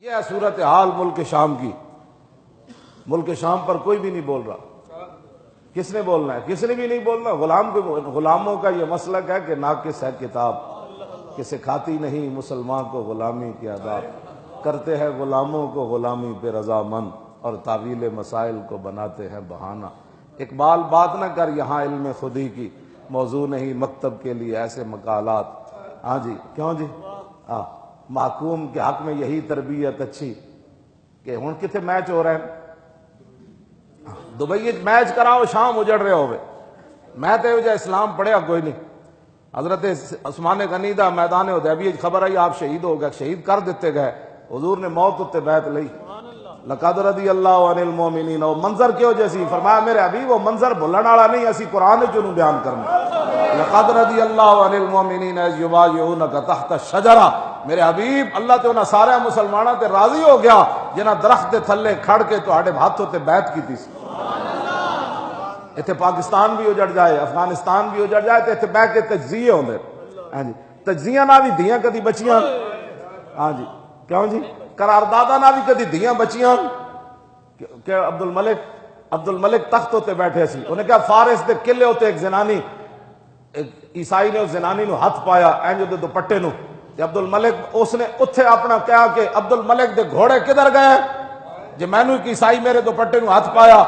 یہ ہے صورت حال ملک شام کی۔ ملک شام پر کوئی بھی نہیں بول رہا۔ کس نے بولنا ہے؟ کس نے بھی نہیں بولنا۔ غلاموں کا یہ مسلک ہے کہ ناقص ہے کتاب، کہ سکھاتی نہیں مسلمان کو غلامی کے آداب، کرتے ہیں غلاموں کو غلامی پہ رضامند، اور تعویل مسائل کو بناتے ہیں بہانہ۔ اقبال بات نہ کر یہاں علم خودی کی، موضوع نہیں مکتب کے لیے ایسے مقالات۔ ہاں جی، کیوں جی؟ محکوم کے حق میں یہی تربیت اچھی کہ ہن کتنے میچ ہو رہے ہیں؟ دبئی میچ کراؤ، شام اجڑ رہے ہوئے۔ میں تے جو اسلام پڑھیا کوئی نہیں۔ حضرت عثمان غنی دا میدان حدیبیہ خبر آئی آپ شہید ہو گئے، شہید کر دیتے گئے، حضور نے موت اتے بیعت لئی، لقد رضی اللہ عن المومنین۔ وہ منظر کیوں جیسی؟ فرمایا میرے حبیب وہ منظر بھولن والا نہیں، اسی قرآن چوں بیان کرنا۔ لقد رضی اللہ عن المومنین اذ یبایعونک تحت الشجرہ۔ میرے حبیب اللہ تے انہاں سارے مسلماناں تے راضی ہو گیا جنہاں درخت دے تھلے کھڑ کے تہاڈے ہاتھوں تے بیعت کیتی سی۔ اتنے پاکستان بھی اجڑ جائے، افغانستان بھی اجڑ جائے تو اتنے بہ کے تجزیے ہوندے۔ ہاں جی، تجزیہ نہ بھی دھیاں کدی بچیاں۔ ہاں جی، کیوں جی؟ قرارداداں نہ بھی کدی دھیاں بچیاں۔ کہ عبد الملک تخت ہوتے بیٹھے سی، انہیں کہا فارس دے قلعے ہوتے ایک زنانی، عیسائی نے اس زنانی نو ہاتھ پایا اینج دے دوپٹے نو، تے عبد الملک اس نے اتھے اپنا کہا کہ عبد الملک دے گھوڑے کدھر گئے جے مینوں ایک عیسائی میرے دوپٹے نو ہاتھ پایا۔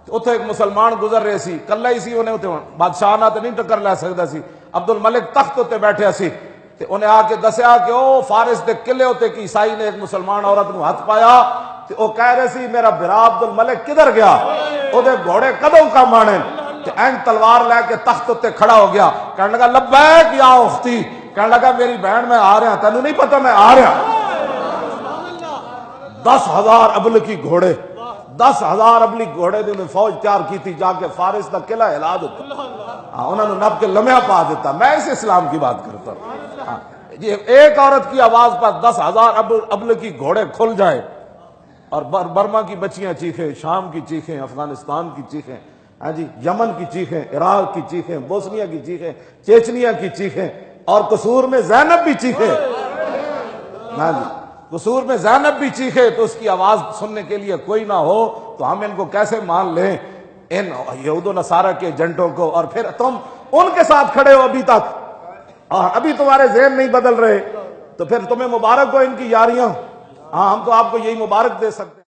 اتھے ایک مسلمان گزر رہے سی، کلا ہی سی، انہیں اتھے بادشاہ نہ تے نہیں ٹکر لے سکدا سی۔ عبد الملک تخت تے بیٹھے سی تے انہیں آ کے دسیا کہ او فارس دے قلعے ہوتے کہ عیسائی نے ایک مسلمان عورت نو ہاتھ پایا، تے او کہہ رہے سی میرا برا عبد الملک کدھر گیا، او دے گھوڑے کدوں کم آنے۔ تے این تلوار لے کے تخت تے کھڑا ہو گیا، کہنے لگا لبیک یا اختی، کہنے لگا میری بہن میں آ رہا، تینوں نہیں پتہ میں آ رہا۔ 10,000 ابلکی گھوڑے، 10,000 ابلی گھوڑے دی انہیں فوج تیار کی تھی، جا کے فارس دا قلعہ ہلا دیتا۔ انہوں نے نب کے لمحہ پا دیتا۔ میں اس اسلام کی بات کرتا ہوں۔ یہ ایک عورت کی آواز پر 10,000 ابلکی گھوڑے کھل جائے، اور برما کی بچیاں چیخیں، شام کی چیخیں، افغانستان کی چیخیں، ہاں جی، یمن کی چیخیں، عراق کی چیخیں، بوسنیا کی چیخیں، چیچنیا کی چیخیں، اور قصور میں زینب بھی چیخیں۔ ہاں جی، قصور میں زینب بھی چیخے تو اس کی آواز سننے کے لیے کوئی نہ ہو تو ہم ان کو کیسے مان لیں، ان یہود و نصارہ کے ایجنٹوں کو؟ اور پھر تم ان کے ساتھ کھڑے ہو ابھی تک، اور ابھی تمہارے ذہن نہیں بدل رہے، تو پھر تمہیں مبارک ہو ان کی یاریاں۔ ہاں، ہم تو آپ کو یہی مبارک دے سکتے ہیں۔